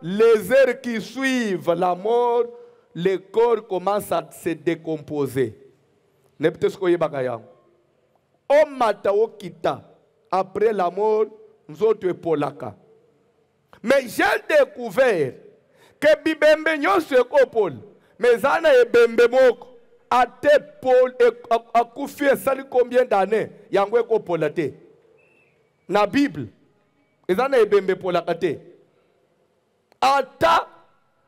les heures qui suivent la mort, le corps commence à se décomposer. Ne peut-être ce que o mata o kita après la mort, nous autres polaka. Mais j'ai découvert que bibembe nyonso Paul, mais ana ebembe moko ate Paul a koufi sali combien d'années yango eko polate. Na Bible, ezana ebembe polaka te. Ata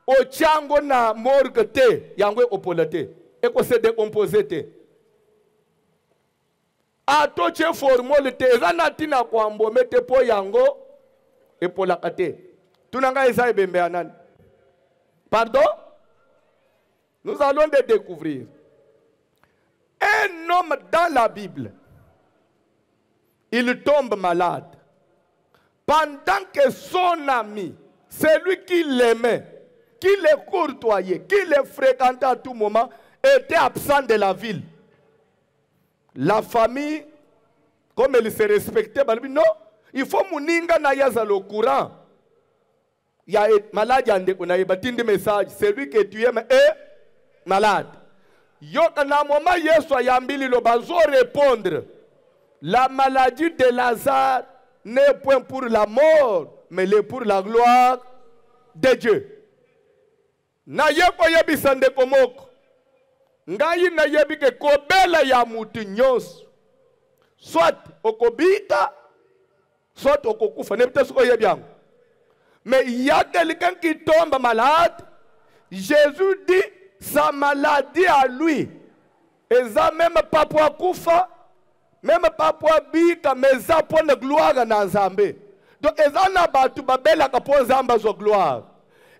ochango na morgue te yango eko polate. Eko se décomposer te. Ato che formule te ezana tina kwambo mete po yango epolaka te. Tunanga eza ebembe anani. Pardon? Nous allons les découvrir. Un homme dans la Bible, il tombe malade. Pendant que son ami, celui qui l'aimait, qui le courtoyait, qui le fréquentait à tout moment, était absent de la ville. La famille, comme elle se respectait, non, il faut mouninga na yaza le courant. Il y a malade, on a un message, celui que tu aimes est malade. Yokana moment Yesu ayambili lo bazo répondre. La maladie de Lazare n'est point pour la mort, mais pour la gloire de Dieu. Na yeko yebisande komoko. Ngai na yebike kobela ya mutu nyonso. Soit okobika, soit okokufa. Ne peut-être ce que yebiango. Mais il y a quelqu'un qui tombe malade. Jésus dit sa maladie à lui. Et ça même pas pour koufa, même pas pour bika, mais ça pour la gloire na Nzambe. Donc et ça na batu babela ka pour Nzamba zo gloire.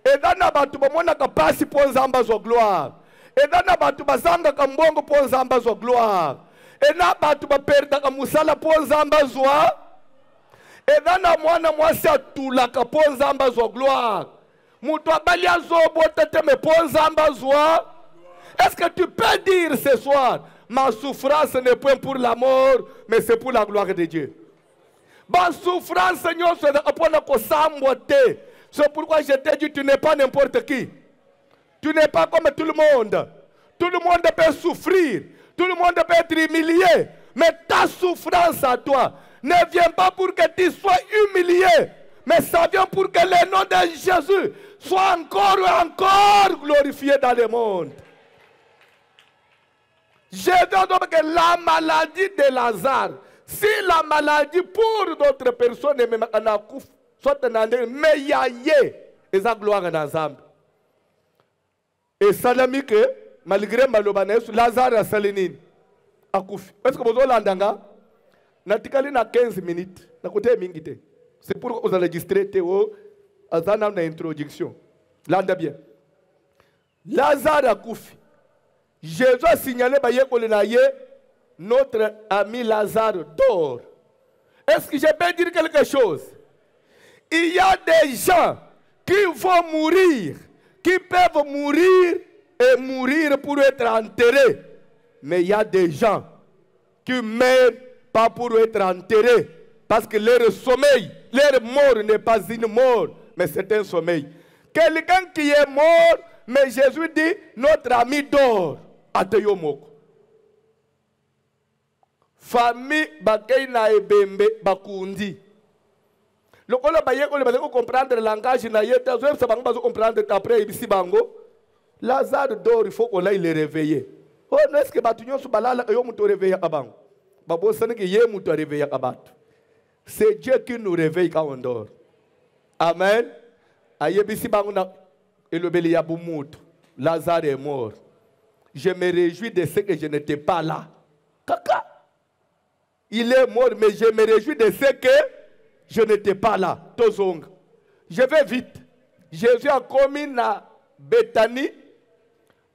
Et ça na batu bamona ka pasi pour Nzamba zo gloire. Et ça na batu bazanga ka mbongo pour Nzamba zo gloire. Et na batu ba perda ka musala pour Nzamba zo. Et dans la moine, moi, c'est tout la capon zamba zo gloire. Moutoua balia zo botete me pon zamba zo. Est-ce que tu peux dire ce soir, ma souffrance n'est point pour la mort, mais c'est pour la gloire de Dieu. Ma souffrance, Seigneur, c'est pour la sambote. C'est pourquoi je t'ai dit, tu n'es pas n'importe qui. Tu n'es pas comme tout le monde. Tout le monde peut souffrir. Tout le monde peut être humilié. Mais ta souffrance à toi ne vient pas pour que tu sois humilié, mais ça vient pour que le nom de Jésus soit encore et encore glorifié dans le monde. Je dis que la maladie de Lazare, si la maladie pour d'autres personnes est même soit mais il y a et ça gloire dans Zambie. Et salami que malgré malobanes Lazare a salinine a koufi. Est-ce que vous avez l'andanga? Natikali na 15 minutes. Na kote mingite. C'est pour que vous enregistrez Théo. Azana na introduction. Landa bien. Lazare a koufi. Jésus a signalé notre ami Lazare dort. Est-ce que je peux dire quelque chose? Il y a des gens qui vont mourir, qui peuvent mourir et mourir pour être enterrés. Mais il y a des gens qui meurent pas pour être enterrés, parce que leur sommeil, leur mort n'est pas une mort, mais c'est un sommeil. Quelqu'un qui est mort, mais Jésus dit, notre ami dort. Ateyomoko. Famille bakei na ebembe bakundi. Lokola bayeko le bazeko comprendre le langage na yeta, zo ça bango bazo comprendre après ibisi bango. Lazare dort, il faut qu'on aille le réveiller. Oh, non, est-ce que batunyo su balala yo muto réveiller abango? Babo sane que ye muto réveiller abatu. C'est Dieu qui nous réveille quand on dort. Amen. Ayebisi bango na elobeli ya bumutu. Lazare est mort. Je me réjouis de ce que je n'étais pas là. Kaka. Il est mort, mais je me réjouis de ce que je n'étais pas là. Tozong. Je vais vite. Jésus a commis na Bethanie.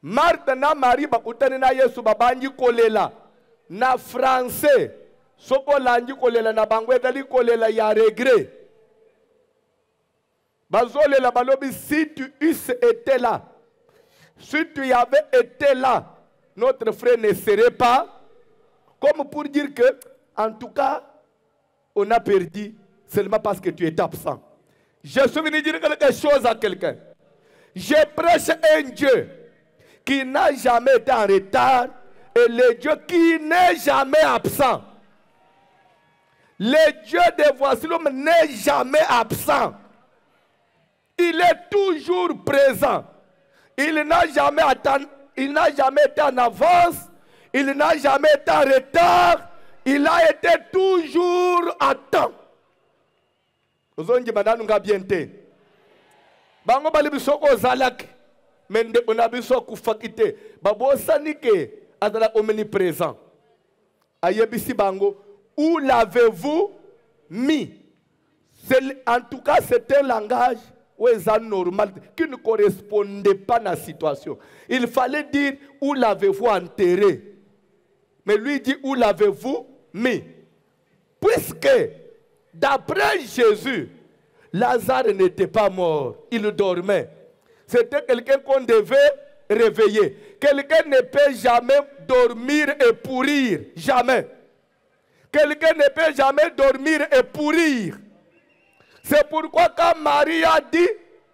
Marthe na Marie bakutani na Yesu babanji kolela. Na français. Soko lanji kolela na bangwe dali kolela ya regret. Bazole la balobi, si tu eusses été là. Si tu avais été là, notre frère ne serait pas, comme pour dire que, en tout cas, on a perdu seulement parce que tu es absent. Je suis venu dire quelque chose à quelqu'un. Je prêche un Dieu qui n'a jamais été en retard et le Dieu qui n'est jamais absent. Le Dieu de voici l'homme n'est jamais absent. Il est toujours présent. Il n'a jamais été en avance. Il n'a jamais été en retard. Il a été toujours à temps. Ozongi madanu ngabiente. Bango bali bisoko zalak. Mende ona bisoko fakite. Babo sanike azala omniprésent. Ayebisi bango. Où l'avez-vous mis? En tout cas, c'est un langage normal qui ne correspondait pas à la situation. Il fallait dire où l'avez-vous enterré? Mais lui dit où l'avez-vous mis? Puisque d'après Jésus, Lazare n'était pas mort, il dormait. C'était quelqu'un qu'on devait réveiller. Quelqu'un ne peut jamais dormir et pourrir. Jamais. Quelqu'un ne peut jamais dormir et pourrir. C'est pourquoi quand Marie a dit,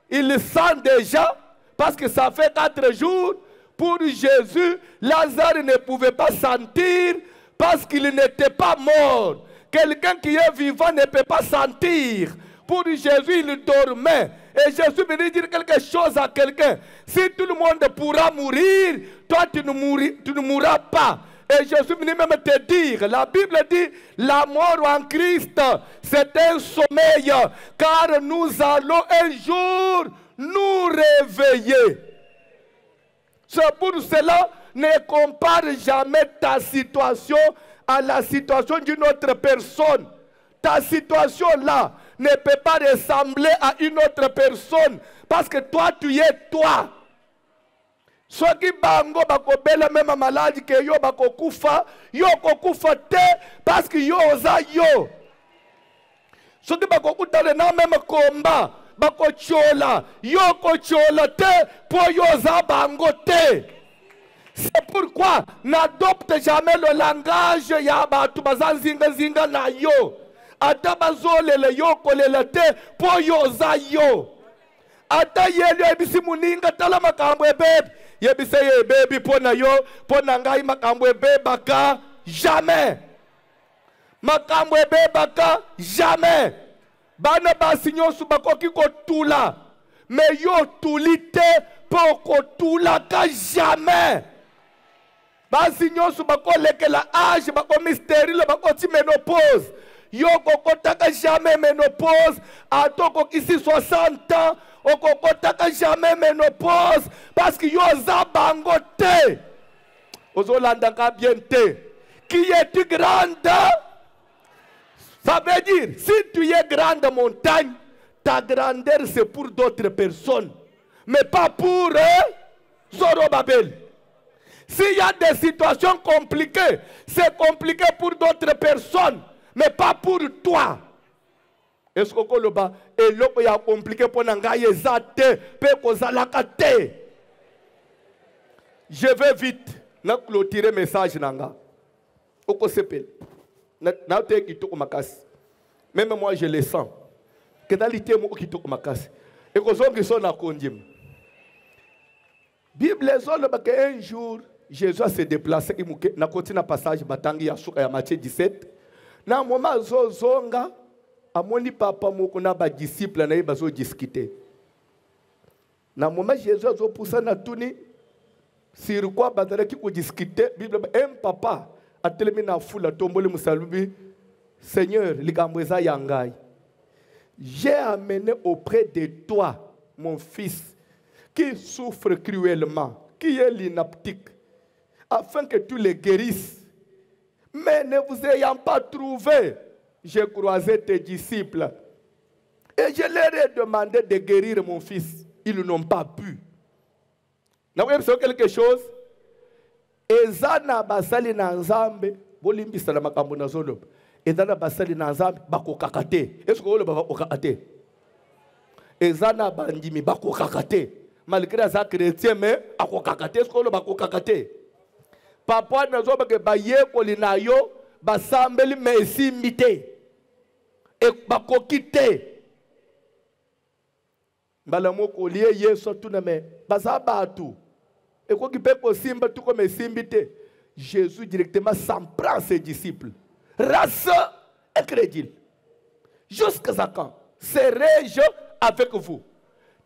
il sent déjà, parce que ça fait 4 jours, pour Jésus, Lazare ne pouvait pas sentir parce qu'il n'était pas mort. Quelqu'un qui est vivant ne peut pas sentir. Pour Jésus, il dormait. Et Jésus venait dire quelque chose à quelqu'un. Si tout le monde pourra mourir, toi tu ne mourras pas. Et Jésus venait même te dire, la Bible dit, la mort en Christ, c'est un sommeil, car nous allons un jour nous réveiller. C'est pour cela, ne compare jamais ta situation à la situation d'une autre personne. Ta situation là ne peut pas ressembler à une autre personne, parce que toi, tu es toi. Soki bango bakobela même maladie que yo bakokufa, yo kokufa te parce que yo oza yo. Soki bakokutana na même combat, bakochola, yo kochola te po yo oza bango te. C'est pourquoi n'adopte jamais le langage ya batu bazanzinga zinga na yo. Ata bazolele yo kolela te po yo oza yo. Ata yeli ebisi muninga tala makambo ebebe. Yebise ye baby pona yo, pona ngai makambo ebebaka jamais. Makambo ebebaka jamais. Bana basi nyonso bakoki kotula. Mais yo tulite po kotula ka jamais. Basi nyonso bakolekela âge, bako mystérieux, bako ti ménopause. Yo kokotaka jamais ménopause. Atoko kisi 60 ans. Okokotaka jamais ménopause parce que yo zabango te. Ozolandaka bien te. Qui est-tu grande? Ça veut dire, si tu es grande montagne, ta grandeur c'est pour d'autres personnes, mais pas pour Zorobabel. S'il y a des situations compliquées, c'est compliqué pour d'autres personnes, mais pas pour toi. Est-ce que koloba eloko ya compliqué pour nangaye zate pe kozalaka te? Je vais vite na clôturer message nanga. Oko sepel. Na te kitoko makasi. Même moi je le sens. Que dalité mo kitoko makasi. Et kozongi so na kondim. Bible zolo ba que un jour Jésus a se déplacé na continue passage batangi ya suka ya Matthieu 17. Na moment zozonga amoni papa moko na ba disciple na ye bazo discuter. Na moment Jésus azo poussa na tuni sur quoi bazalaki ko discuter. Bible un papa a telemi na foule tomboli musalubi. Seigneur, likambo eza yangai. J'ai amené auprès de toi mon fils qui souffre cruellement, qui est l'inaptique, afin que tu le guérisses. Mais ne vous ayant pas trouvé, j'ai croisé tes disciples et je leur ai demandé de guérir mon fils. Ils n'ont pas pu. Vous avez quelque chose? Ezana basali na nzambe, bolimbisa na makambo na zolo. Ezana basali na nzambe bakokakate. Est-ce que vous bakokakate? Ezana bandimi bakokakate. Malgré ça chrétien mais akokakate. Est-ce que vous bakokakate? Papa nazo bake baye kolina yo basambeli mesi mite. Et bakokite. Balamoko lié yeso tout na me. Bazabatu. Et quoi qui peut simba tout comme simbité. Jésus directement s'en prend à ses disciples. Race incrédule. Jusqu'à quand serai-je avec vous?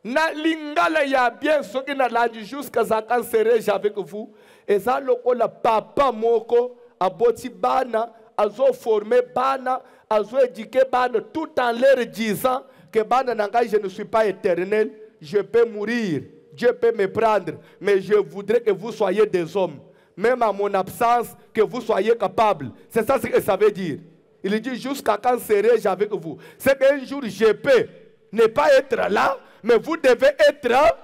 Na lingala ya bien ce qui n'a l'âge jusqu'à quand serai-je avec vous? Et ça le papa moko aboti bana azo formé bana azo éduqué bana tout en leur disant que bana nanga je ne suis pas éternel, je peux mourir, Dieu peut me prendre, mais je voudrais que vous soyez des hommes. Même à mon absence, que vous soyez capables. C'est ça ce que ça veut dire. Il dit jusqu'à quand serai-je avec vous? C'est qu'un jour je peux ne pas être là, mais vous devez être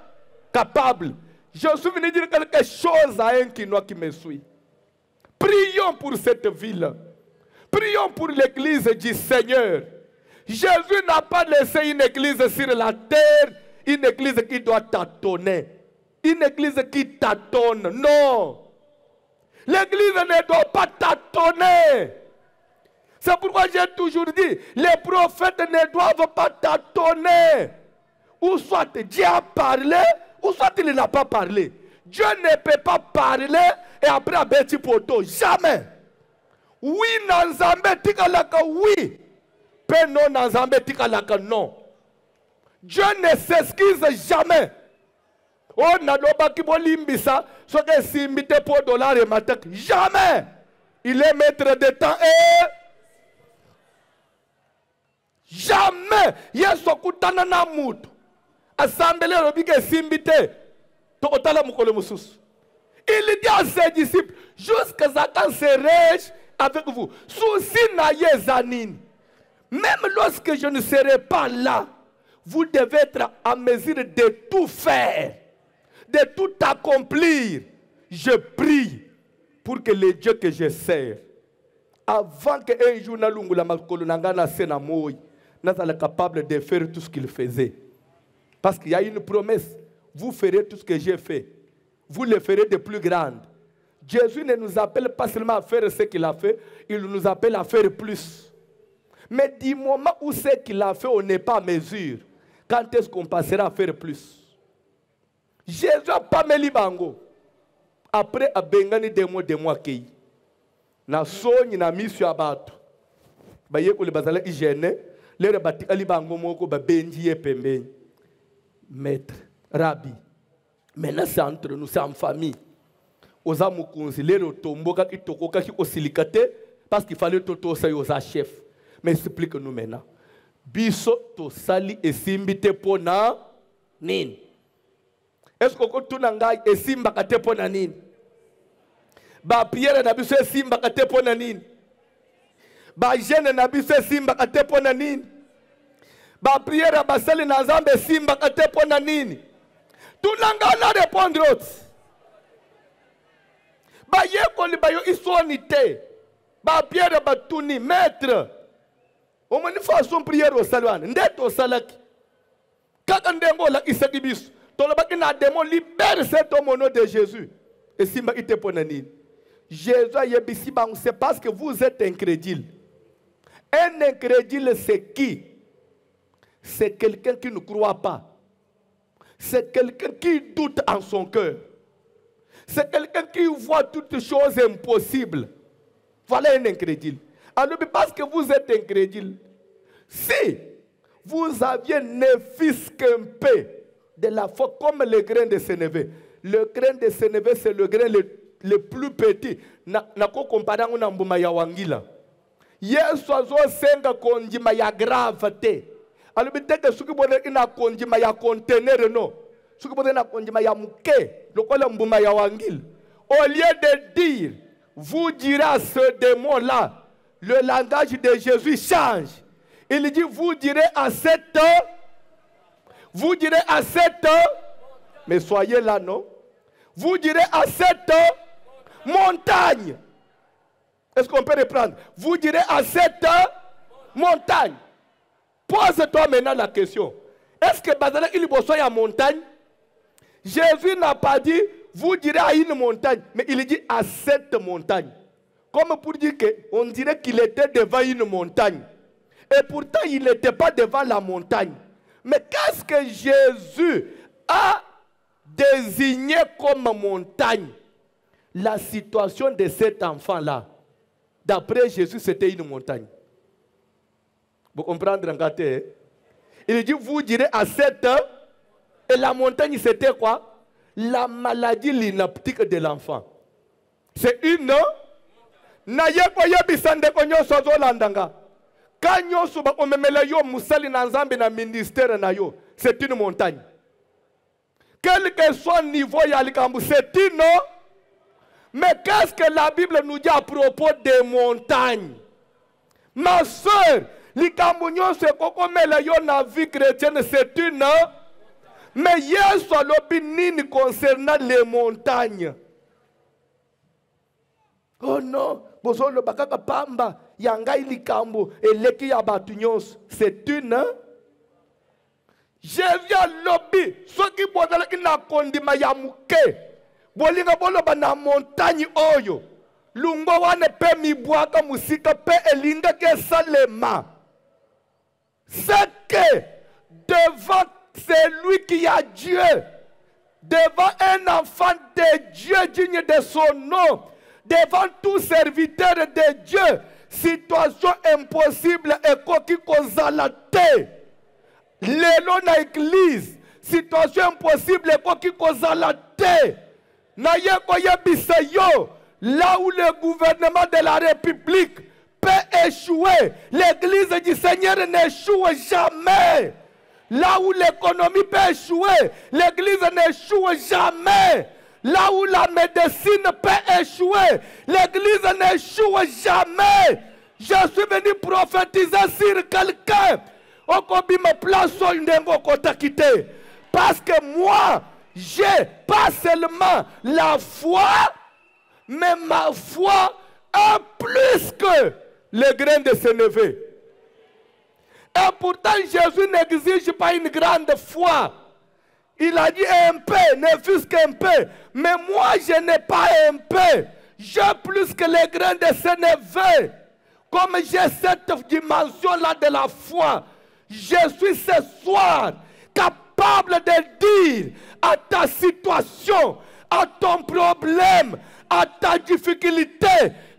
capable. Je suis venu dire quelque chose à un Quinois qui me suit. Prions pour cette ville. Prions pour l'église du Seigneur. Jésus n'a pas laissé une église sur la terre, une église qui doit tâtonner. Une église qui tâtonne. Non. L'église ne doit pas tâtonner. C'est pourquoi j'ai toujours dit, les prophètes ne doivent pas tâtonner. Ou soit Dieu a parlé, ou soit il n'a pas parlé. Dieu ne peut pas parler et après abetti poto. Jamais. Oui, nanzambe tikalaka oui. Pe non nanzambe tikalaka non. Dieu ne s'excuse jamais. Oh, naloba kibolimbisa, so que simbite pour dollar et matek. Jamais. Il est maître de temps et jamais. Yeso kutana na mutu. Assemblée robike simbite. To otala mukolo musus. Il dit à ses disciples, jusqu'à quand serai-je avec vous? Souci na yezanine. Même lorsque je ne serai pas là, vous devez être en mesure de tout faire, de tout accomplir. Je prie pour que le Dieu que je sers, avant qu'un jour la makolonanga sena moi, soit capable de faire tout ce qu'il faisait. Parce qu'il y a une promesse, vous ferez tout ce que j'ai fait. Vous le ferez de plus grande. Jésus ne nous appelle pas seulement à faire ce qu'il a fait, il nous appelle à faire plus. Mais du moment où ce qu'il a fait, on n'est pas à mesure. Quand est-ce qu'on passera à faire plus? Jésus n'a pas mis libango. Après, à Bengani des mois qui na soni na mission abato. Baye ko le bazala hygiène, les rebati alibango moko ba benji pembe. Maître, Rabbi. Maintenant c'est entre nous, c'est en famille. Oza mukunzi lero tomboka ki tokoka ki osilikate parce qu'il fallait toto sa yoza chef. Mais explique-nous maintenant. Biso to sali esimbite pona nin. Est-ce que tu n'as esimba kate pona nin? Ba prière na biso esimba kate pona nin. Ba jeûne na biso esimba kate pona nin. Ba prière ba sali na Nzambe esimba kate pona nin. Tu n'as pas répondre autre. Ba yekoli ba yo isonité. Ba prière ba tuni maître. Au moins une façon prière au saluan. Ndet au salaki. Kaka ndengo la isaki biso. Tolobaki na démon libère cet homme au nom de Jésus. Et simba ite ponani. Jésus a yebisi bang, c'est parce que vous êtes incrédule. Un incrédule c'est qui? C'est quelqu'un qui ne croit pas. C'est quelqu'un qui doute en son cœur. C'est quelqu'un qui voit toutes choses impossibles. Voilà un incrédule. Alors, parce que vous êtes incrédule, si vous aviez ne fût qu'un peu de la foi comme le grain de sénévé, le grain de sénévé c'est le grain le plus petit. Na ko compara na mbuma ya wangila. Yesu azo senga konjima ya gravité. Alors, peut-être que ce qui est na konjima ya conteneur non. Ce qui est na konjima ya muke, le kola mbuma ya wangila. Au lieu de dire, vous direz ce démon-là, le langage de Jésus change. Il dit, vous direz à cette mais soyez là, non? Vous direz à cette montagne. Est-ce qu'on peut reprendre? Vous direz à cette montagne. Pose-toi maintenant la question. Est-ce que Bazala il y a montagne? Jésus n'a pas dit, vous direz à une montagne, mais il dit à cette montagne. Comme pour dire qu'on dirait qu'il était devant une montagne. Et pourtant, il n'était pas devant la montagne. Mais qu'est-ce que Jésus a désigné comme montagne? La situation de cet enfant-là. D'après Jésus, c'était une montagne. Vous comprenez, hein? Il dit, vous direz à 7 heures, et la montagne, c'était quoi? La maladie lynaptique de l'enfant. C'est une... C'est une montagne. Quel que soit le niveau, c'est une... Mais qu'est-ce que la Bible nous dit à propos des montagnes? Ma soeur, c'est une... Mais hier, soit l'opinion concernant les montagnes. Oh non, bozolo bakaka pamba, yangai likambo, eleki ya batunyos. C'est une... Je viens lobby, ceux qui bozalaki na kondima ya muke, bolinga boloba na montagne oyo, lungo wane pe mibwaka musika pe elinga ke salema. C'est que devant celui qui a Dieu, devant un enfant de Dieu digne de son nom, devant tout serviteur de Dieu, situation impossible et quoi qui cause la terre. L'élo na église, situation impossible et quoi qui cause la terre. Na yeko yebiseyo, là où le gouvernement de la République peut échouer, l'église du Seigneur n'échoue jamais. Là où l'économie peut échouer, l'église n'échoue jamais. Là où la médecine peut échouer, l'église n'échoue jamais. Je suis venu prophétiser sur quelqu'un. Parce que moi, j'ai pas seulement la foi, mais ma foi a plus que le grain de sénévé. Et pourtant, Jésus n'exige pas une grande foi. Il a dit un peu, ne fût-ce qu'un peu. Mais moi, je n'ai pas un peu. J'ai plus que les grains de sénévé. Comme j'ai cette dimension-là de la foi, je suis ce soir capable de dire à ta situation, à ton problème, à ta difficulté,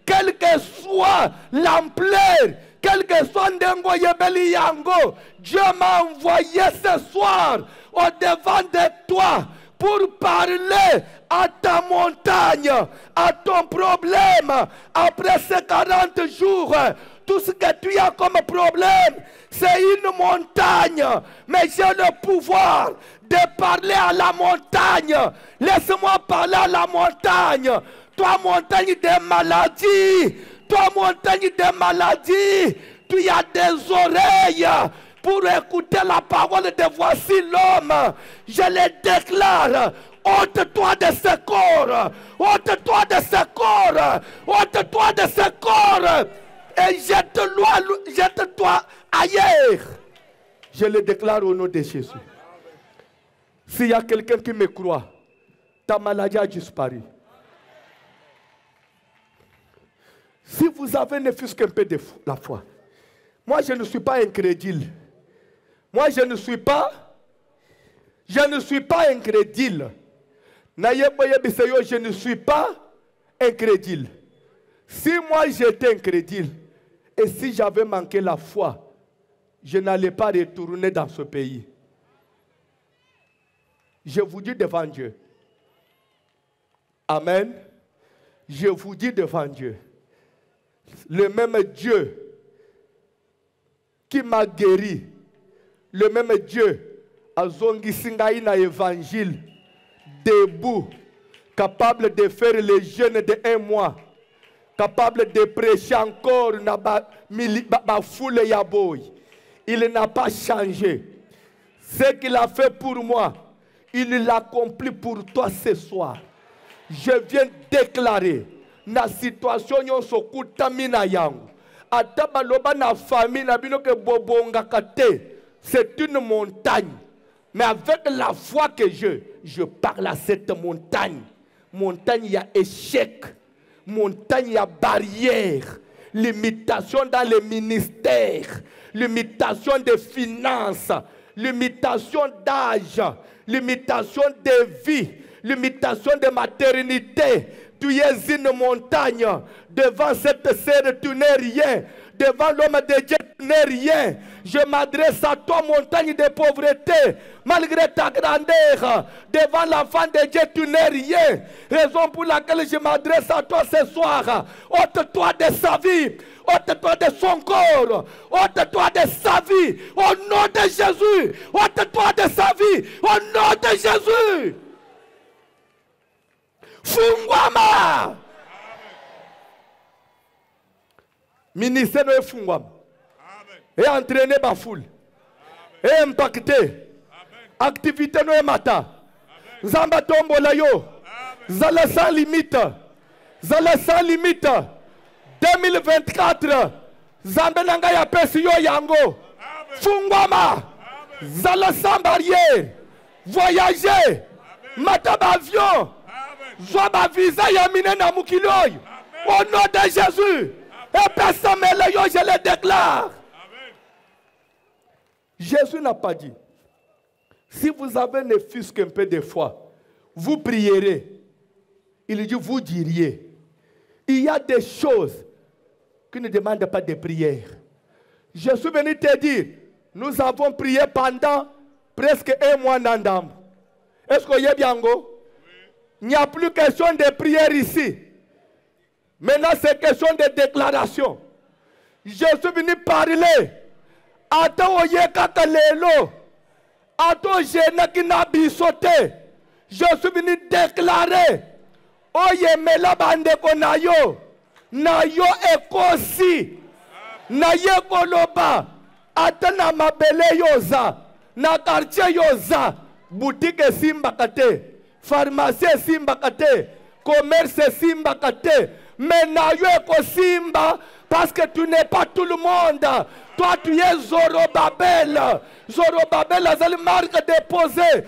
quelle que soit l'ampleur, quel que soit Ndengo Yebeli Yango, Dieu m'a envoyé ce soir au-devant de toi pour parler à ta montagne, à ton problème. Après ces 40 jours, tout ce que tu as comme problème, c'est une montagne. Mais j'ai le pouvoir de parler à la montagne. Laisse-moi parler à la montagne. Toi, montagne de maladie. Toi, montagne de maladie. Tu as des oreilles pour écouter la parole de voici l'homme. Je le déclare. Ôte-toi de ce corps. Ôte-toi de ce corps. Ôte-toi de ce corps. Et jette-toi ailleurs. Je le déclare au nom de Jésus. S'il y a quelqu'un qui me croit, ta maladie a disparu. Si vous avez ne fût-ce qu'un peu de la foi. Moi, je ne suis pas incrédule. Moi, je ne suis pas incrédule. Je ne suis pas incrédule. Si moi j'étais incrédule, et si j'avais manqué la foi, je n'allais pas retourner dans ce pays. Je vous dis devant Dieu. Amen. Je vous dis devant Dieu. Le même Dieu qui m'a guéri, le même Dieu a zongi singaï na évangile, debout, capable de faire les jeûnes de 1 mois, capable de prêcher encore na ba foule ya boy. Il n'a pas changé. Ce qu'il a fait pour moi, il l'accomplit pour toi ce soir. Je viens déclarer na situation yon sokuta mina yangu. Ataba loba na famille na bino ke bobonga kate. C'est une montagne. Mais avec la foi que je parle à cette montagne. Montagne, il y a échec. Montagne, il y a barrière. Limitation dans les ministères. Limitation des finances. limitation d'âge, limitation de vie, limitation de maternité. Tu es une montagne. Devant cette scène, tu n'es rien. Devant l'homme de Dieu, tu n'es rien. Je m'adresse à toi, montagne de pauvreté. Malgré ta grandeur, devant l'enfant de Dieu, tu n'es rien. Raison pour laquelle je m'adresse à toi ce soir. Ôte-toi de sa vie. Ôte-toi de son corps. Ôte-toi de sa vie. Au nom de Jésus. Ôte-toi de sa vie. Au nom de Jésus. Fungwama. Ministère de Fungwama. Et entraîner ma foule. Et impacter. Activité no mata. Zamba tombola yo. Zala sans limite. Zala sans limite. 2024. Zamba nanga ya pesi yo yango. Fungwama. Zala sans barrière. Voyager. Mata ba avion. Zwa ba visa ya mine na mukiloy. Au nom de Jésus. Et personne me yo, je le déclare. Jésus n'a pas dit, si vous avez ne fût-ce qu'un peu de foi, vous prierez. Il dit, vous diriez. Il y a des choses qui ne demandent pas de prière. Je suis venu te dire, nous avons prié pendant presque un mois d'Andam. Est-ce que vous avez bien? Il n'y a plus question de prière ici. Maintenant, c'est question de déclaration. Je suis venu parler. Ata oye kaka lelo. Ato jena ki na bisote. Je suis venu déclarer. Oye mela bandeko na yo. Na yo ekosi. Na ye koloba. Ata na mabele yoza. Na quartier yoza. Boutique simba kate. Pharmacie simba kate. Commerce simba kate. Mais na yo ekosimba. Parce que tu n'es pas tout le monde. Toi, tu es Zorobabel. Zorobabel, Lazare marque déposée.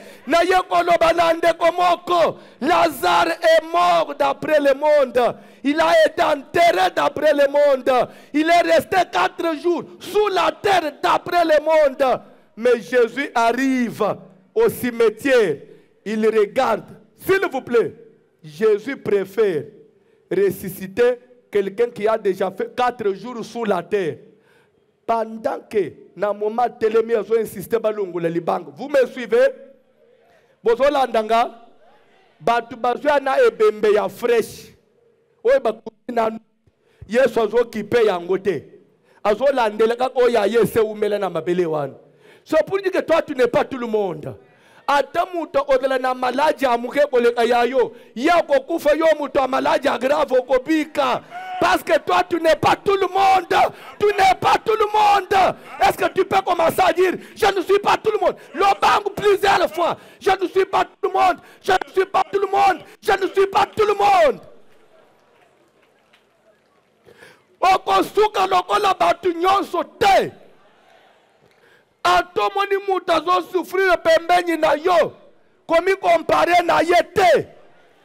Lazare est mort d'après le monde. Il a été enterré d'après le monde. Il est resté 4 jours sous la terre d'après le monde. Mais Jésus arrive au cimetière. Il regarde. S'il vous plaît, Jésus préfère ressusciter quelqu'un qui a déjà fait 4 jours sous la terre. Pendant que, dans le moment où Télémi a insisté, vous me suivez? Vous landanga, batu bazwa na ebembe ya fresh. Oye bakuti na Yesu azo kipe yangote. Azo landela kako ya Yesu umele na mabele wana. So pour dire que toi tu n'es pas tout le monde. Ata muto odela na malaji amuke koleka yayo. Yako kufa yo muto malaji grave okobika. Parce que toi, tu n'es pas tout le monde. Tu n'es pas tout le monde. Est-ce que tu peux commencer à dire, je ne suis pas tout le monde? Le bang plusieurs fois. Je ne suis pas tout le monde. Je ne suis pas tout le monde. Je ne suis pas tout le monde. Okosuka lokola batu nyonso te. Atomoni mutazo souffrir pembeni na yo. Komi compare na yete.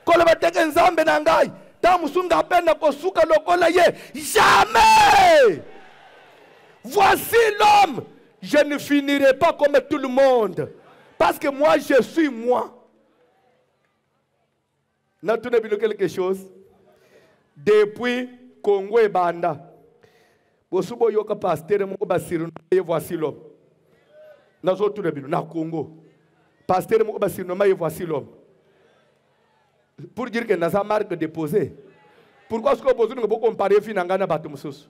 Koloba teke nzambe na ngai. Jamais. Voici l'homme. Je ne finirai pas comme tout le monde. Parce que moi, je suis moi. N'a-t-on vu quelque chose? Depuis Congo et Banda. Bosubo yoka pasteur mo basiru et voici l'homme. Nazo tout le na Congo. Pasteur mo basiru et voici l'homme. Pour dire que nous avons marque déposée. Pourquoi est-ce que vous avez comparé Finanga na Batumusus?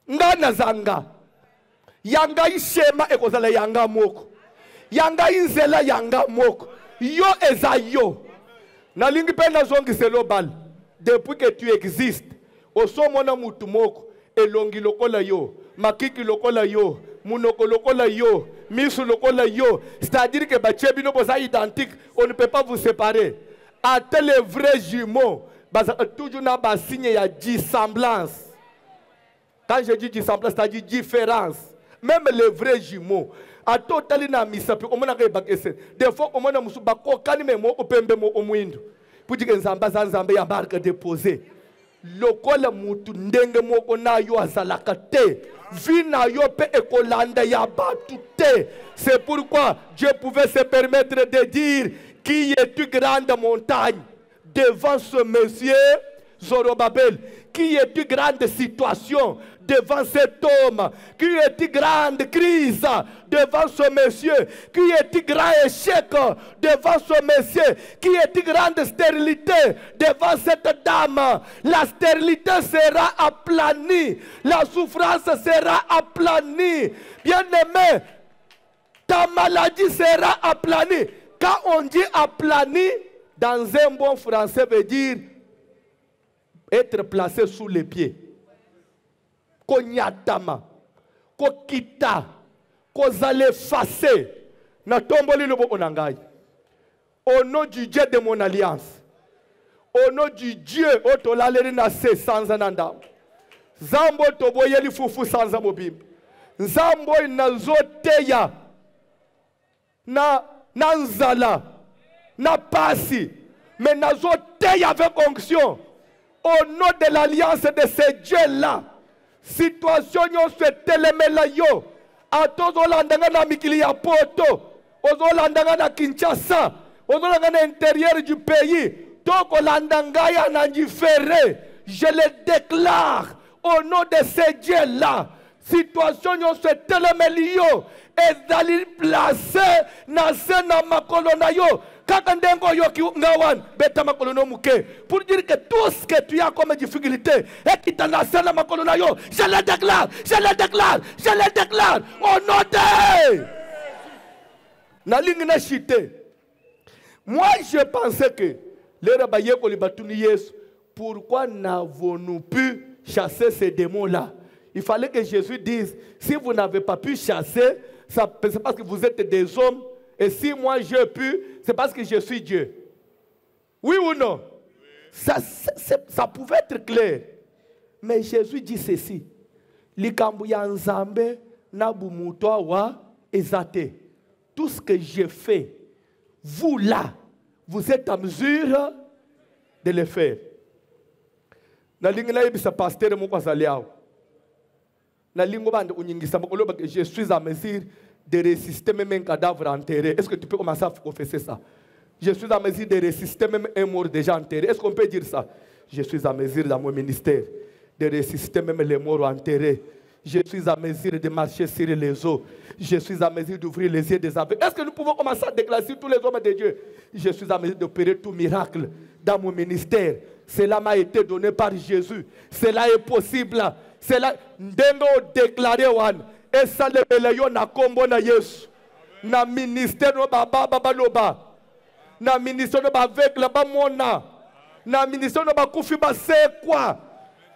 Ngana zanga. Yanga ishema ekozala yanga moko. Yanga inzela yanga moko. Yo eza yo. Na lingi pena zongi selo bal. Depuis que tu existes, osomona mutu moko elongi lokola yo, makiki lokola yo, munoko lokola yo, misu lokola yo. C'est-à-dire que bachebi no boza identique, on ne peut pas vous séparer. À tel vrai jumeau, toujours na ba signe ya dissemblance. Quand je dis dissemblance, c'est-à-dire différence. Même les vrais jumeaux. A totali na misapi, on m'a bakese. Des fois, on m'a musu bako kani memo opembe mo omwindo. Pour dire que nzamba zanzamba ya marque déposée. lokola mutu ndenge moko na yo azalaka te. Vie na yo pe ekolanda ya batu te. C'est pourquoi Dieu pouvait se permettre de dire: qui es-tu grande montagne devant ce monsieur Zorobabel? Qui es-tu grande situation devant cet homme? Qui est-tu grande crise devant ce monsieur? Qui est-tu grand échec devant ce monsieur? Qui est-tu grande stérilité devant cette dame? La stérilité sera aplanie, la souffrance sera aplanie. Bien-aimé, ta maladie sera aplanie. Quand on dit aplanie, dans un bon français veut dire être placé sous les pieds. Konyatama, kokita, kozale effacé. Na tomboli le bonangai. Au nom du Dieu de mon alliance. Au nom du Dieu, otolaleri na se sans ananda. Zambo toboyeli fufu sans amobim. Zambo inazoteya na nzala na pasi. Mais nazoteya avec onction. Au nom de l'alliance de ce Dieu-là, situation yon se telemela yo, atozolandanga na mikili ya poto, ozolandanga na Kinshasa, ozolandanga na intérieur du pays, tokolandanga ya na Njifere, je le déclare au nom de ce Dieu-là, situation yon se telemeli yo, ezali placé na se na makolo na yo. Pour dire que tout ce que tu as comme difficulté et qui t'en a fait la makolonayo, je le déclare, je le déclare, je le déclare au nom de Naling chité. Moi je pensais que les rabayés pourquoi n'avons-nous pu chasser ces démons-là? Il fallait que Jésus dise: si vous n'avez pas pu chasser, c'est parce que vous êtes des hommes. Et si moi j'ai pu, c'est parce que je suis Dieu. Oui ou non? Oui. Ça pouvait être clair. Mais Jésus dit ceci: Likambuya nzambe na bumutoa wa ezate. Tout ce que j'ai fait, vous là, vous êtes en mesure de le faire. Je suis en mesure de résister même un cadavre enterré. Est-ce que tu peux commencer à confesser ça? Je suis en mesure de résister même un mort déjà enterré. Est-ce qu'on peut dire ça? Je suis en mesure dans mon ministère de résister même les morts enterrés. Je suis en mesure de marcher sur les eaux. Je suis en mesure d'ouvrir les yeux des aveugles. Est-ce que nous pouvons commencer à déclarer sur tous les hommes de Dieu? Je suis en mesure d'opérer tout miracle dans mon ministère. Cela m'a été donné par Jésus. Cela est possible. Cela est déclaré. Et ça le belayo na kombo na Yesu. Na ministère no baba baba loba. Na ministère no ba avec la ba mona. Na ministère no ba kufi ba c'est quoi?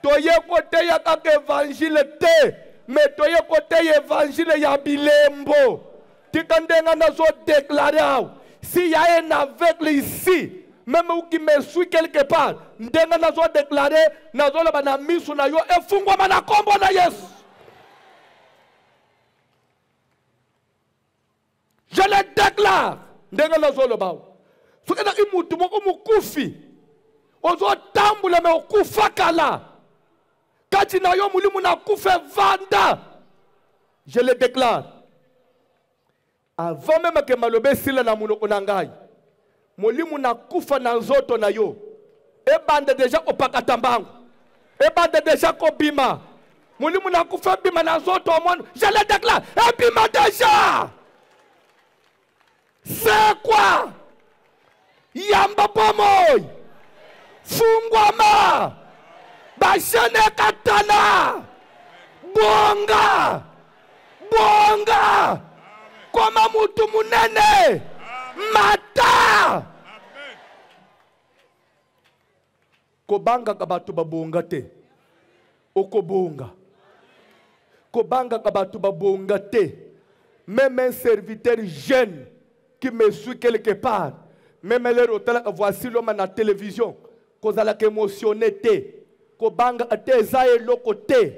Toye côté ya ka évangile te. Mais toye côté évangile ya bilembo. Tikandenga na zo déclarer. S'il y a un aveugle ici, même ou qui me suit quelque part, ndenga na zo déclarer na zo la ba na misu na yo e fungwa na kombo na Yesu. Je le déclare. Ndenga na zo lo ba. Soki na imutu moko mukufi. Ozo tambula me okufa kala. Kati na yo mulimu na kufe vanda. Je le déclare. Avant même que malobe sila na munoko na ngai. Mulimu na kufa na nzoto na yo. E bande déjà opakata mbangu. E bande déjà ko bima. Mulimu na kufa bima na nzoto omwana. Je le déclare. E bima déjà. C'est quoi? Yamba pomoy. Fungwama. Bashane katana. Bonga. Bonga. Koma mutu munene. Mata. Kobanga kabatu babonga te. Okobonga. Kobanga kabatu babonga te. Même un serviteur jeune qui me suit quelque part, même les hôtels, voici l'homme à la télévision, qu'on a émotionné te, qu'on banga te zaye lokote,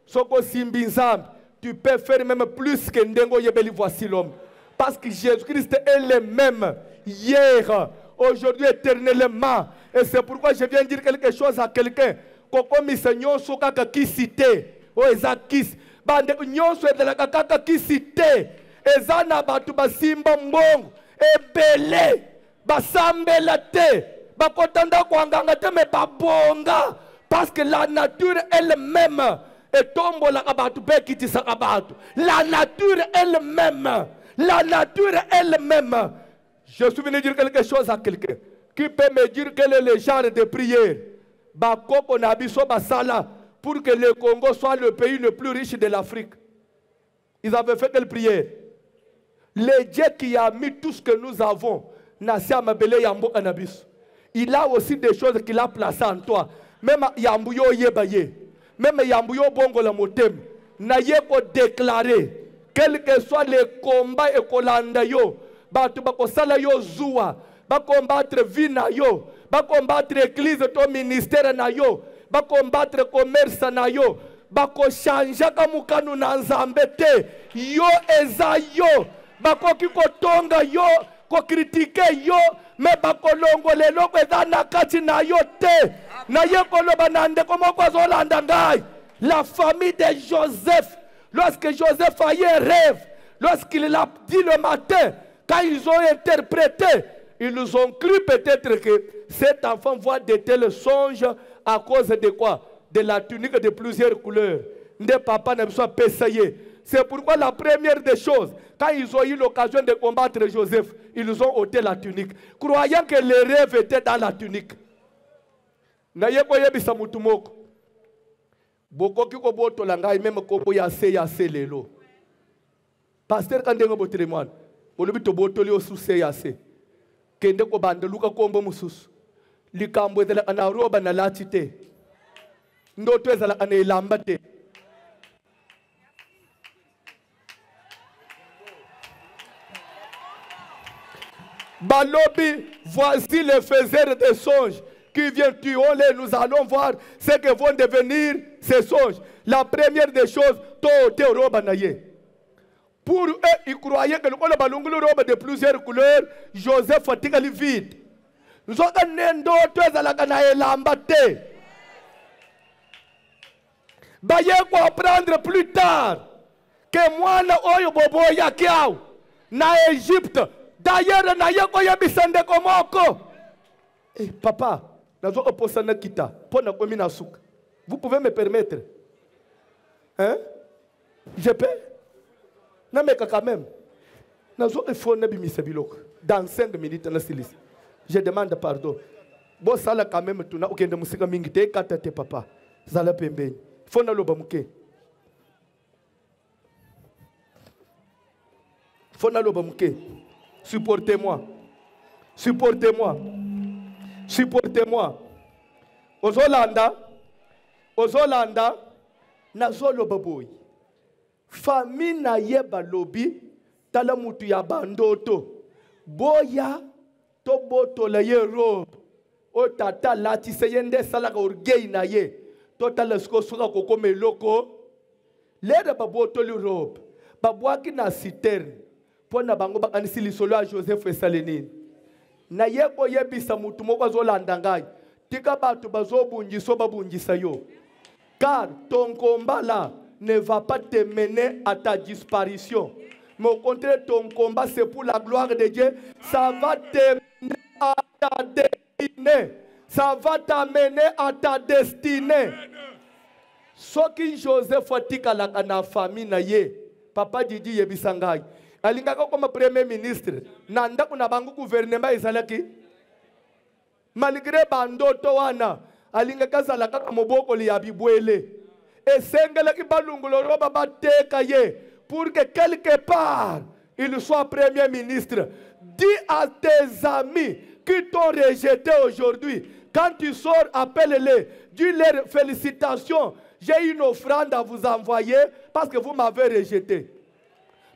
soko simbinzam, tu peux faire même plus que ndengo yebeli voici l'homme, parce que Jésus-Christ est le même hier, aujourd'hui, éternellement, et c'est pourquoi je viens dire quelque chose à quelqu'un. kokomisa nyonso kaka kisi te oyo eza kisi bandeko nyonso ezalaka kaka kisi te eza na bato basimba mbongo ebele basambela te bakota ndako ya nganga te me babonga parce que la nature elle-même etombolaka bato mpe ekitisaka bato la nature elle-même la nature elle-même. Je suis venu dire quelque chose à quelqu'un qui peut me dire quel est le genre de prière bakoko na biso basala pour que le Congo soit le pays le plus riche de l'Afrique. Ils avaient fait quelle prière? Le Dieu qui a mis tout ce que nous avons, il a aussi des choses qu'il a placées en toi. Même Yambuyo Yebaye, même Yambuyo Bongo la Motem, n'ayez pas déclaré, quel que soit les combats et kolanda yo, batu bako sala yo zua, ba combattre vie na yo, ba combattre église ton ministère na yo, ba combattre commerce na yo, ba ko changer kamukanu na nzambe te, yo eza yo, ba ko kiko tonga yo, ko critiquer yo, me ba ko longo lelo ko eza na kati na yo te, na ye ko loba na ndeko moko azolanda ngai. La famille de Joseph, lorsque Joseph a eu un rêve, lorsqu'il l'a dit le matin, quand ils ont interprété, ils nous ont cru peut-être que cet enfant voit de tels songes à cause de quoi? De la tunique de plusieurs couleurs. De papa ne soit pessayé. C'est pourquoi la première des choses, quand ils ont eu l'occasion de combattre Joseph, ils ont ôté la tunique, croyant que le rêve était dans la tunique. Bokoki ko boto langai même ko ya se lelo. Pasteur quand dengo botrimoine, olobi to boto li osuse ya se. Kende ko bande luka kombo mususu. Likambo ezala ana roba na lati te. Ndoto ezala ana elamba te. Balobi, voici les faiseurs des songes qui viennent, tuons-les, nous allons voir ce que vont devenir ces songes. La première des choses, pour eux, ils croyaient que le robe de plusieurs couleurs, Joseph a tiré vide. Nous avons apprendre plus tard que moi, na Égypte, d'ailleurs, na yeko yebisande komoko. Eh, papa, vous pouvez me permettre? Hein? Je peux? Non, mais quand même. Dans 5 minutes, je demande pardon. Bon, ça là quand même, tu n'as aucun de musique à mingite, katate papa. Ça là pembe. Faut na loba muke. Faut na loba muke. Supportez-moi. Supportez-moi. Supportez-moi. Ozolanda, nazolo baboy. Famille na yeba lobi, tala mutu ya bandoto. Boya, to boto la ye robe. O tata lati seyende salaka urgei na ye. To tala sko suka koko meloko. Leda baboto li robe. Babwaki na citerne. Pona bango bakanisi lisolo a Joseph Esalenini. Na yeko yebisa mutu moko azolanda ngai. Tika batu bazobunjiso babunjisa yo. Car ton combat là ne va pas te mener à ta disparition. Mais au contraire, ton combat c'est pour la gloire de Dieu. Ça va te mener à ta destinée. Ça va t'amener à ta destinée. Ce qui Joseph Fatika la famille na ye. Papa Didi yebisangai. Alingaka comme premier ministre. Nanda kuna bangu gouvernement ezalaki. Malgré bandoto wana. Alingaka zalaka kamoboko li abibwele. Et sengela ki balungulo roba bateka ye. Pour que quelque part, il soit premier ministre. Dis à tes amis qui t'ont rejeté aujourd'hui. Quand tu sors, appelle-les. Dis-leur félicitations. J'ai une offrande à vous envoyer parce que vous m'avez rejeté.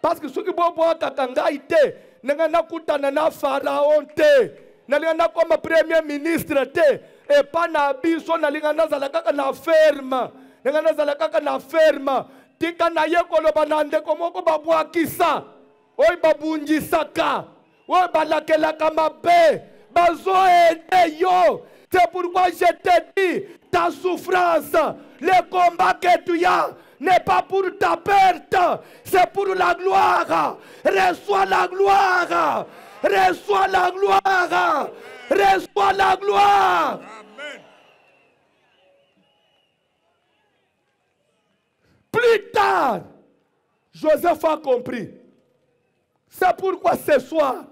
Parce que ceux qui boivent kakanga ite, n'engana kutana na pharaon te, n'engana comme premier ministre te, et pas na biso n'engana zalaka na ferme, n'engana zalaka na ferme, tika na yeko lo banande komoko babwa kisa, oi babunji saka, oi balakela kamabe, bazo ede yo. C'est pourquoi je te dis, ta souffrance, le combat que tu as n'est pas pour ta perte, c'est pour la gloire. Reçois la gloire. Reçois la gloire. Reçois la gloire. Amen. Plus tard, Joseph a compris. C'est pourquoi ce soir,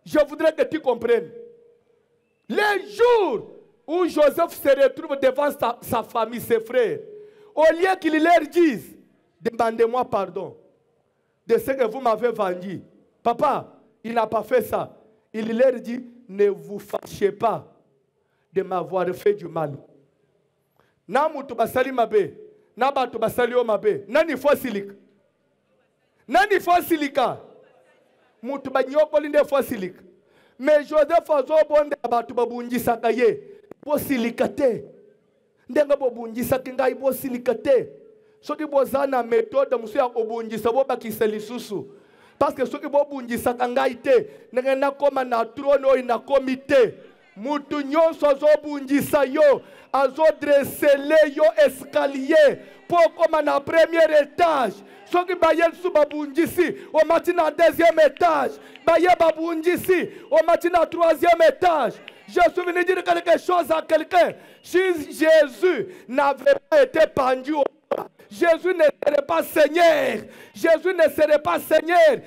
je voudrais que tu comprennes. Les jours où Joseph se retrouve devant sa famille, ses frères, au lieu qu'il leur dise, demandez-moi pardon de ce que vous m'avez vendu. Papa, il n'a pas fait ça. Il leur dit, ne vous fâchez pas de m'avoir fait du mal. Na mutu basali mabe, na batu basali o mabe, nani fosilika. Nani fosilika. Mutu banyoko linde fosilika. Mais Joseph azo bonde abatu babunjisa kaye, fosilika te. Ndenga babunjisa kingai fosilika te. Soki bozana méthode musu ya kobunjisa bo bakisa lisusu. Parce que ceux qui vont bungisa kangaite, n'engena koma na trono ina komite. Mutu nyonso zo bungisa yo, azo dressele yo escalier, pour koma na premier étage. Ceux qui bayel sous babungisi, au matin deuxième étage, baye babungisi, au matin troisième étage. Je suis venu dire quelque chose à quelqu'un. Si Jésus n'avait pas été pendu au Jésus ne serait pas Seigneur. Jésus ne serait pas Seigneur.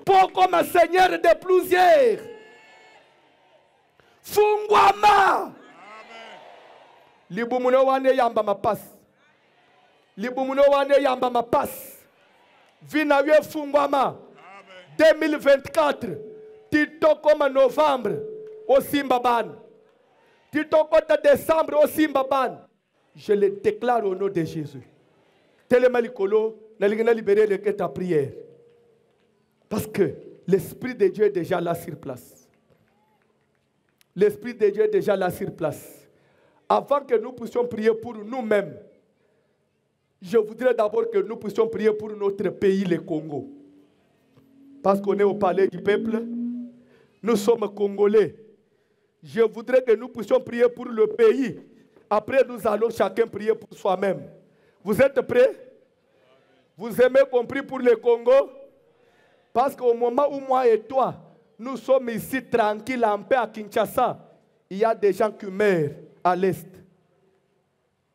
Pour comme Seigneur de plusieurs. Fungwama. Libumuno wane yamba mapas. Libumuno wane yamba mapas. Vinawe fungwama. 2024. Tito comme novembre. Au Simbaban. Tito comme décembre au Simbaban. Je le déclare au nom de Jésus. Tellement likolo, n'a libéré le cœur ta prière. Parce que l'Esprit de Dieu est déjà là sur place. L'Esprit de Dieu est déjà là sur place. Avant que nous puissions prier pour nous-mêmes, je voudrais d'abord que nous puissions prier pour notre pays, le Congo. Parce qu'on est au palais du peuple, nous sommes Congolais. Je voudrais que nous puissions prier pour le pays. Après, nous allons chacun prier pour soi-même. Vous êtes prêts? Vous aimez compris pour le Congo? Parce qu'au moment où moi et toi, nous sommes ici tranquilles en paix à Kinshasa, il y a des gens qui meurent à l'est.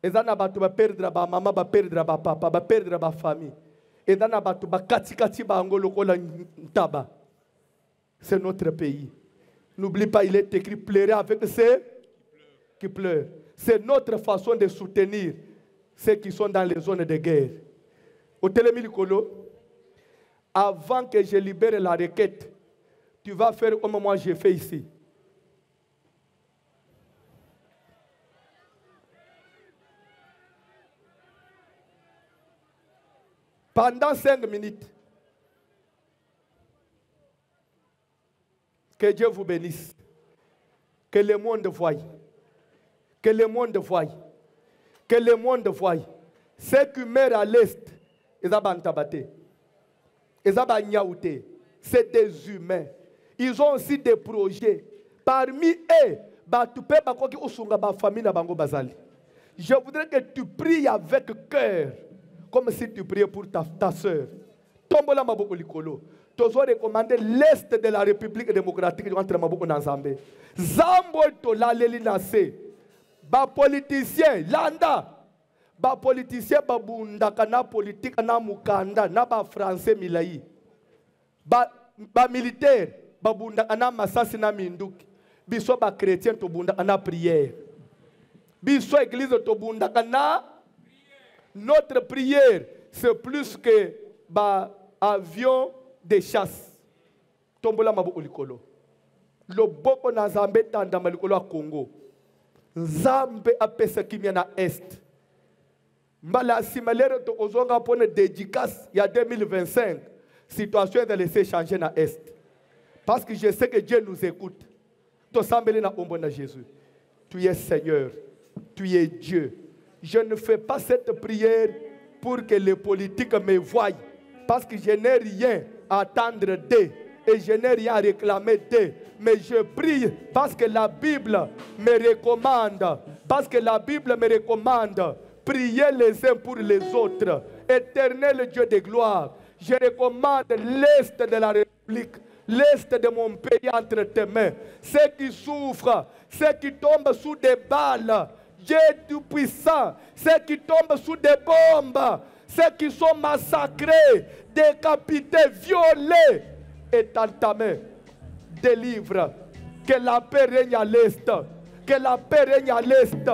Et ça n'a pas perdre ma maman, va perdre ma papa, va perdre ma famille. Et ça n'a pas kati ba angolo kola ntaba. C'est notre pays. N'oublie pas, il est écrit pleurer avec ceux qui pleurent. C'est notre façon de soutenir ceux qui sont dans les zones de guerre. Au Télémilikolo, avant que je libère la requête, tu vas faire comme moi j'ai fait ici. Pendant 5 minutes, que Dieu vous bénisse. Que le monde voie. Que le monde voie. Que le monde voie. Ceux qui meurent à l'est, ils ont c'est des humains. Ils ont aussi des projets. Parmi eux, je voudrais que tu pries avec cœur, comme si tu priais pour ta soeur. Tombola maboko likolo. Tu as recommandé l'est de la République démocratique entre maboko na Zambé. Zambo to la leli nase. Ba politicien landa. Ba politicien babunda kana politique na mukanda na ba français milai. Ba militaire babunda kana masasi na minduki. Biso ba chrétien to bunda kana prière. Biso église to bunda kana. Notre prière c'est plus que ba avion de chasse. Tombola maboko likolo. Loboko na Zambé tanda malikolo a Congo. Nzambe apesa kimia na est. Mbala simalere to ozonga pone dédicace il y a 2025. Situation est de laisser changer na est. Parce que je sais que Dieu nous écoute. To sambele na ombo na Jésus. Tu es Seigneur. Tu es Dieu. Je ne fais pas cette prière pour que les politiques me voient. Parce que je n'ai rien à attendre d'eux. et je n'ai rien à réclamer d'eux. Mais je prie parce que la Bible me recommande. Parce que la Bible me recommande. Priez les uns pour les autres. Éternel Dieu de gloire, je recommande l'Est de la République, l'Est de mon pays entre tes mains. Ceux qui souffrent, ceux qui tombent sous des balles, Dieu Tout-Puissant, ceux qui tombent sous des bombes, ceux qui sont massacrés, décapités, violés, est en ta main. Délivre. Que la paix règne à l'Est. Que la paix règne à l'Est.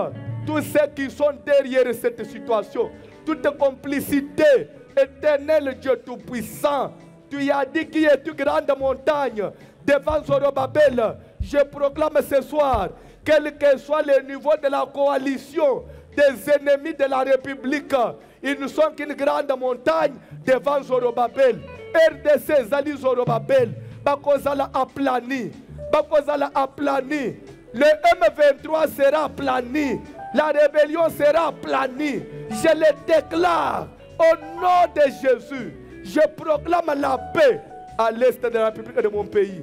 Tous ceux qui sont derrière cette situation, toute complicité, éternel Dieu Tout-Puissant, tu as dit qui est une grande montagne devant Zorobabel. Je proclame ce soir, quel que soit le niveau de la coalition des ennemis de la République, ils ne sont qu'une grande montagne devant Zorobabel. RDC Zali Zorobabel, Bakozala aplani, Bakozala aplani. Le M23 sera aplani. La rébellion sera aplanie. Je le déclare au nom de Jésus. Je proclame la paix à l'est de la République de mon pays.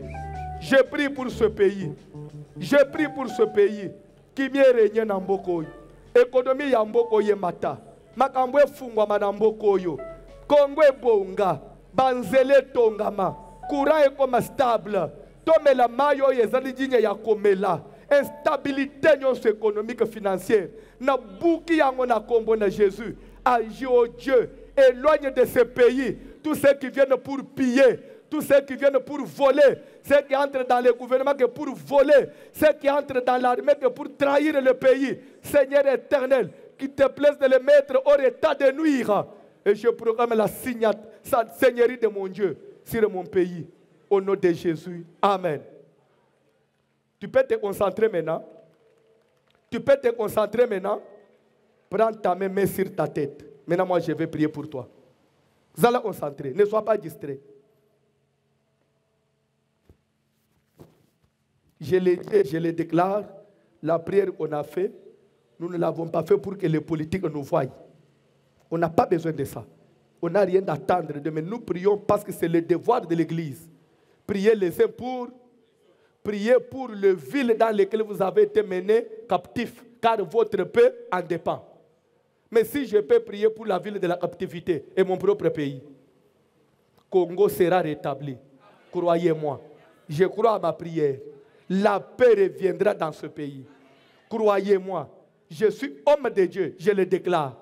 Je prie pour ce pays. Je prie pour ce pays. Qui m'est régné dans Mboko. Économie ya Mboko ye mata. Makambo fungwa manamboko yo. Congo bonga. Banzele tongama. Courant est comme stable. Tomela mayo yezali digne ya komela. Instabilité économique et financière. Na bouki yango na kombo na Jésus. Agis au Dieu. Éloigne de ce pays tous ceux qui viennent pour piller, tous ceux qui viennent pour voler, ceux qui entrent dans le gouvernement que pour voler, ceux qui entrent dans l'armée que pour trahir le pays. Seigneur éternel, qu'il te plaise de les mettre hors état de nuire. Et je proclame la seigneurie de mon Dieu sur mon pays. Au nom de Jésus. Amen. Tu peux te concentrer maintenant. Tu peux te concentrer maintenant. Prends ta main, mets sur ta tête. Maintenant, moi, je vais prier pour toi. Vous allez concentrer. Ne sois pas distrait. Je le déclare. La prière qu'on a faite, nous ne l'avons pas fait pour que les politiques nous voient. On n'a pas besoin de ça. On n'a rien à attendre. Mais nous prions parce que c'est le devoir de l'Église. Priez les uns pour... Priez pour le ville dans lequel vous avez été mené captif, car votre paix en dépend. Mais si je peux prier pour la ville de la captivité et mon propre pays, Congo sera rétabli. Croyez-moi, je crois à ma prière. La paix reviendra dans ce pays. Croyez-moi, je suis homme de Dieu, je le déclare.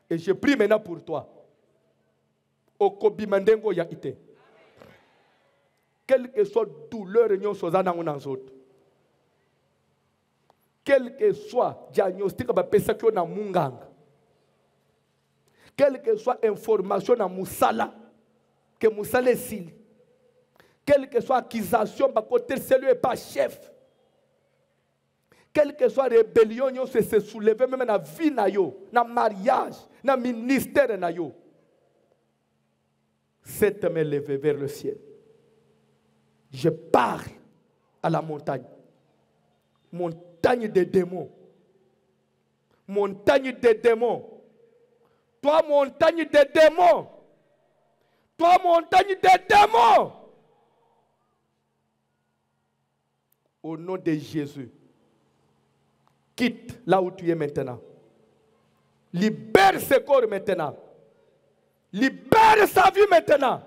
Et je prie maintenant pour toi. Okobimandengo ya ite. Quelle que soit douleur, quel que soit diagnostic, quelle que soit information à Moussala, que Moussala est sil, quelle que soit accusation, côté celui n'est pas chef, quelle que soit rébellion, se soulever même dans la vie, dans le mariage, dans le ministère. Cette main levée vers le ciel. Je parle à la montagne. Montagne des démons. Montagne des démons. Toi, montagne des démons. Toi, montagne des démons. Au nom de Jésus, quitte là où tu es maintenant. Libère ce corps maintenant. Libère sa vie maintenant.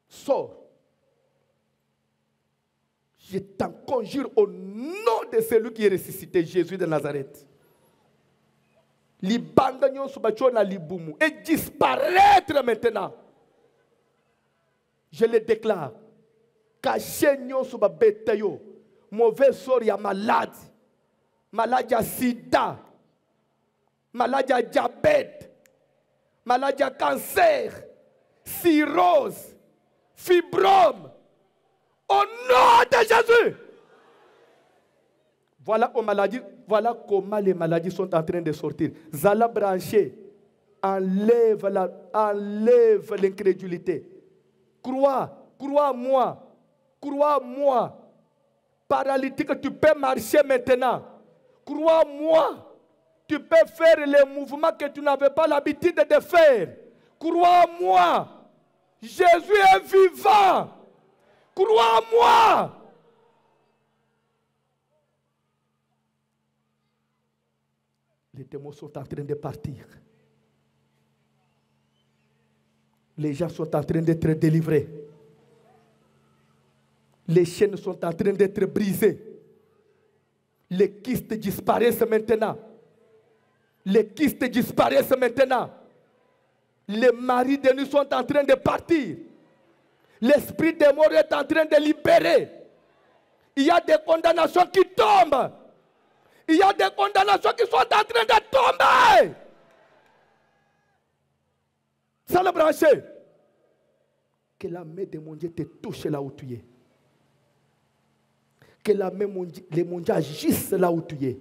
Sors. Je t'en conjure au nom de celui qui est ressuscité, Jésus de Nazareth. Et disparaître maintenant. Je le déclare. Caché sur ma bête, mauvais sort, il y a malade. Malade à sida. Malade à diabète. Malade à cancer. Cirrhose. Fibrome. Au nom de Jésus. Voilà comment les maladies sont en train de sortir. Zala branché. Enlève l'incrédulité. Crois-moi. Crois-moi. Paralytique, tu peux marcher maintenant. Crois-moi. Tu peux faire les mouvements que tu n'avais pas l'habitude de faire. Crois-moi. Jésus est vivant. Crois-moi. Les démons sont en train de partir. Les gens sont en train d'être délivrés. Les chaînes sont en train d'être brisées. Les kystes disparaissent maintenant. Les kystes disparaissent maintenant. Les maris de nous sont en train de partir. L'esprit des morts est en train de libérer. Il y a des condamnations qui tombent. Il y a des condamnations qui sont en train de tomber. Ça le branché. Que la main de mon Dieu te touche là où tu es. Que la main de mon Dieu agisse là où tu es.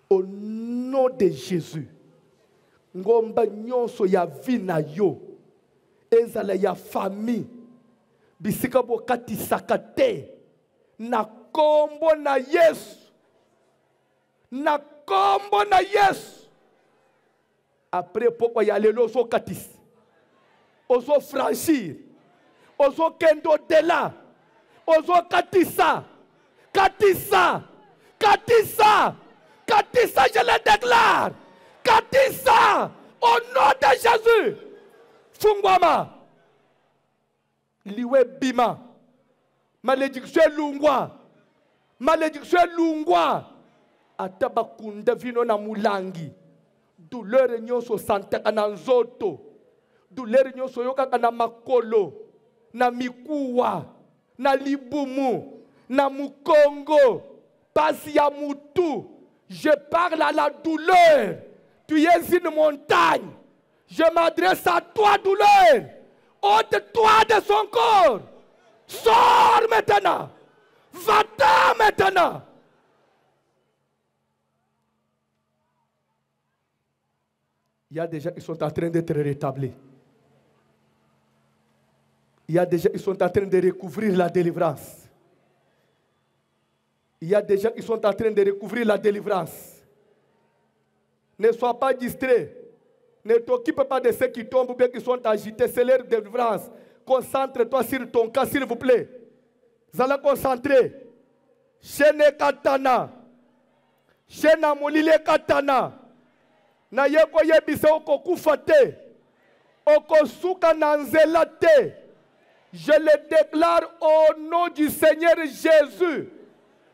Au nom de Jésus. Ngomba nyonso ya vie na yo. Ezala ya famille. Bisika bokati sakate. Na kombo na Yesu. Na kombo na Yesu. Après pourquoi y a les loso katis. Oso franchir. Oso kendo de là. Oso katisa. Katisa. Katisa. Katisa, je le déclare. Katisa. Au nom de Jésus. Fungwama. Liwe bima. Malédiction lungwa. Malédiction lungwa. Atabakunda vino na mulangi. Douleur nyonso santaka na nzoto. Douleur nyonso yokaka na makolo. Na mikuwa. Na libumu. Na mukongo. Pasi ya mutu. Je parle à la douleur. Tu es une montagne. Je m'adresse à toi, douleur. Ôte-toi de son corps. Sors maintenant. Va-t'en maintenant. Il y a des gens qui sont en train d'être rétablis. Il y a des gens qui sont en train de recouvrir la délivrance. Il y a des gens qui sont en train de recouvrir la délivrance. Ne sois pas distrait. Ne t'occupe pas de ceux qui tombent ou bien qui sont agités. C'est leur délivrance. Concentre-toi sur ton cas, s'il vous plaît. Vous allez concentrer. Chene katana. Chena mulile katana. Na yeko yebisa oko kufate. Oko suka nanzela te. Je le déclare au nom du Seigneur Jésus.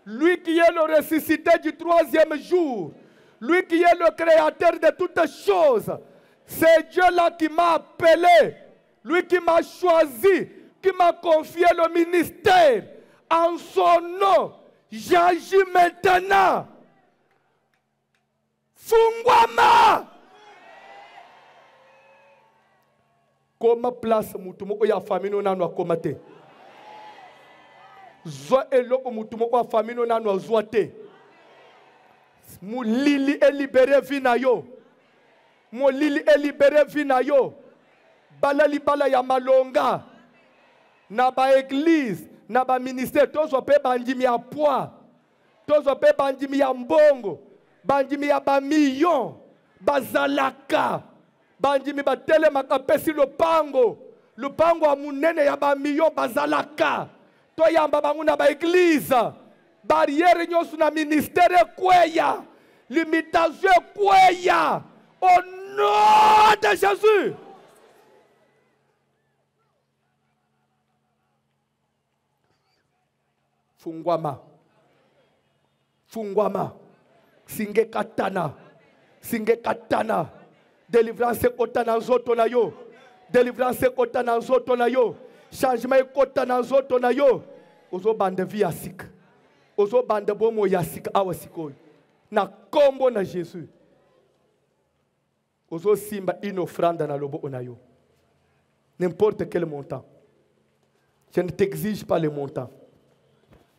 Lui qui est le ressuscité du 3e jour. Lui qui est le créateur de toutes choses. C'est Dieu-là qui m'a appelé. Lui qui m'a choisi. Qui m'a confié le ministère. En son nom, j'agis maintenant. Fungwama. Koma place mutumoko ya famille nanu akomate. Zo eloko mutumoko ya famille nanu azwate. Mulili est libéré vina yo. Mulili est libéré vina yo. Balali bala ya malonga. Na ba église, na ba ministère, tozo pe bandimi ya poids. Tozo pe bandimi ya mbongo. Bandimi ya ba million. Bazalaka. Bandimi ba telema kapesi lopango. Lopango a munene ya ba million bazalaka. To yamba bangu na ba église. Barrière nyonso na ministère kweya. Limitation kweya. Au nom de Jésus. Fungwama. Fungwama. Singe katana. Singe katana. Délivrance kotana zoto na yo. Délivrance kotana zoto na yo. Changement kotana zoto na yo. Ozo bande via sik. Ozo bande bomo ya sik awasikoy. Na kombo na Jésus. Ozo simba une offrande na lobo onayo. N'importe quel montant. Je ne t'exige pas le montant.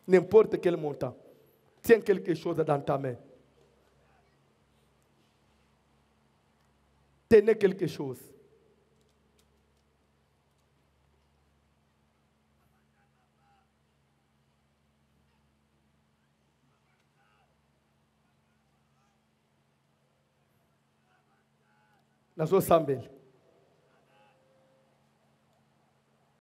N'importe quel montant. Tiens quelque chose dans ta main. Tenez quelque chose. Nazo sambel.